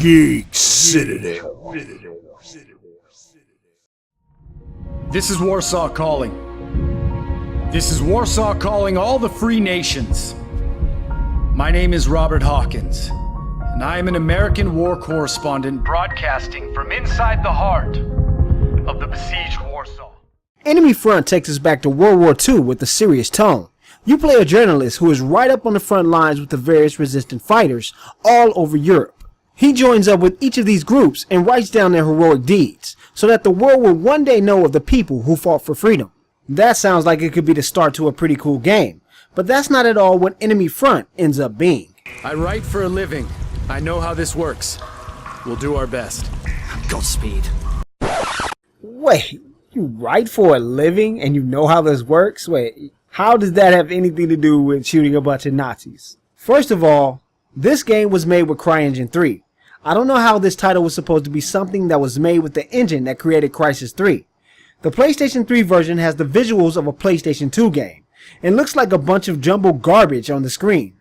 Geek Citadel. This is Warsaw calling. This is Warsaw calling all the free nations. My name is Robert Hawkins, and I am an American war correspondent broadcasting from inside the heart of the besieged Warsaw. Enemy Front takes us back to World War II with a serious tone. You play a journalist who is right up on the front lines with the various resistant fighters all over Europe. He joins up with each of these groups and writes down their heroic deeds, so that the world will one day know of the people who fought for freedom. That sounds like it could be the start to a pretty cool game, but that's not at all what Enemy Front ends up being. I write for a living. I know how this works. We'll do our best. Godspeed. Wait, you write for a living and you know how this works? Wait, how does that have anything to do with shooting a bunch of Nazis? First of all, this game was made with CryEngine 3. I don't know how this title was supposed to be something that was made with the engine that created Crysis 3. The PlayStation 3 version has the visuals of a PlayStation 2 game, and looks like a bunch of jumbled garbage on the screen.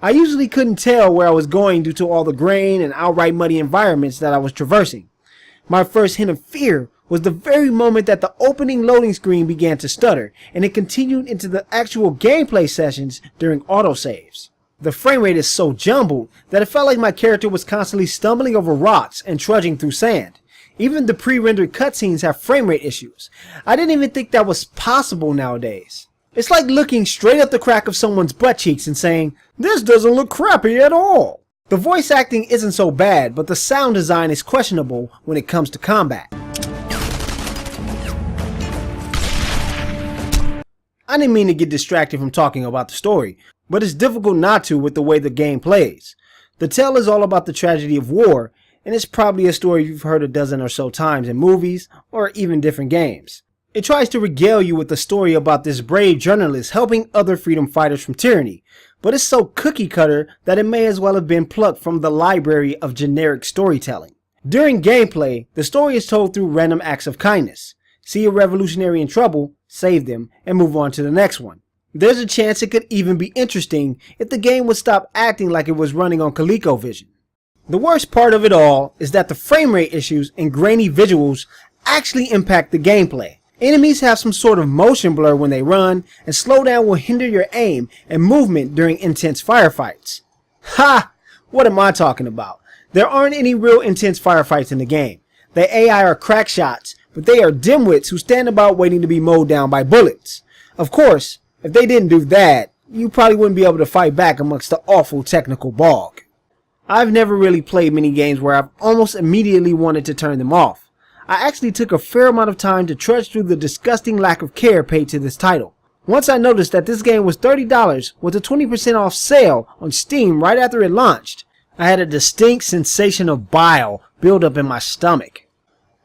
I usually couldn't tell where I was going due to all the grain and outright muddy environments that I was traversing. My first hint of fear was the very moment that the opening loading screen began to stutter, and it continued into the actual gameplay sessions during autosaves. The frame rate is so jumbled that it felt like my character was constantly stumbling over rocks and trudging through sand. Even the pre-rendered cutscenes have frame rate issues. I didn't even think that was possible nowadays. It's like looking straight up the crack of someone's butt cheeks and saying, "This doesn't look crappy at all." The voice acting isn't so bad, but the sound design is questionable when it comes to combat. I didn't mean to get distracted from talking about the story, but it's difficult not to with the way the game plays. The tale is all about the tragedy of war, and it's probably a story you've heard a dozen or so times in movies, or even different games. It tries to regale you with the story about this brave journalist helping other freedom fighters from tyranny, but it's so cookie cutter that it may as well have been plucked from the library of generic storytelling. During gameplay, the story is told through random acts of kindness. See a revolutionary in trouble, save them, and move on to the next one. There's a chance it could even be interesting if the game would stop acting like it was running on ColecoVision. The worst part of it all is that the frame rate issues and grainy visuals actually impact the gameplay. Enemies have some sort of motion blur when they run, and slowdown will hinder your aim and movement during intense firefights. Ha! What am I talking about? There aren't any real intense firefights in the game. The AI are crack shots, but they are dimwits who stand about waiting to be mowed down by bullets. Of course, if they didn't do that, you probably wouldn't be able to fight back amongst the awful technical bog. I've never really played many games where I've almost immediately wanted to turn them off. I actually took a fair amount of time to trudge through the disgusting lack of care paid to this title. Once I noticed that this game was $30 with a 20% off sale on Steam right after it launched, I had a distinct sensation of bile build up in my stomach.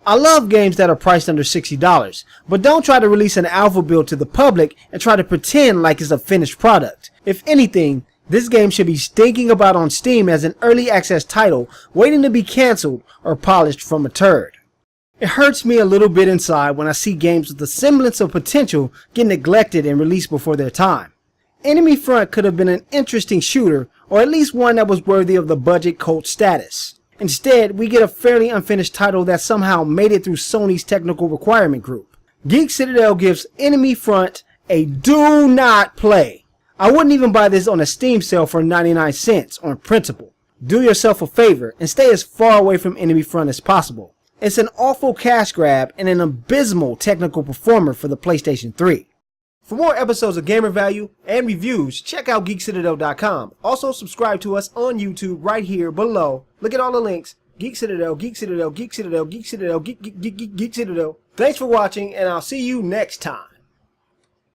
I love games that are priced under $60, but don't try to release an alpha build to the public and try to pretend like it's a finished product. If anything, this game should be stinking about on Steam as an early access title waiting to be cancelled or polished from a turd. It hurts me a little bit inside when I see games with a semblance of potential get neglected and released before their time. Enemy Front could have been an interesting shooter, or at least one that was worthy of the budget cult status. Instead, we get a fairly unfinished title that somehow made it through Sony's technical requirement group. Geek Citadel gives Enemy Front a do not play. I wouldn't even buy this on a Steam sale for 99 cents on principle. Do yourself a favor and stay as far away from Enemy Front as possible. It's an awful cash grab and an abysmal technical performer for the PlayStation 3. For more episodes of Gamer Value and reviews, check out GeekCitadel.com. Also subscribe to us on YouTube right here below. Look at all the links. Geek Citadel, Geek Citadel, Geek Citadel, Geek Citadel, Geek Citadel. Thanks for watching, and I'll see you next time.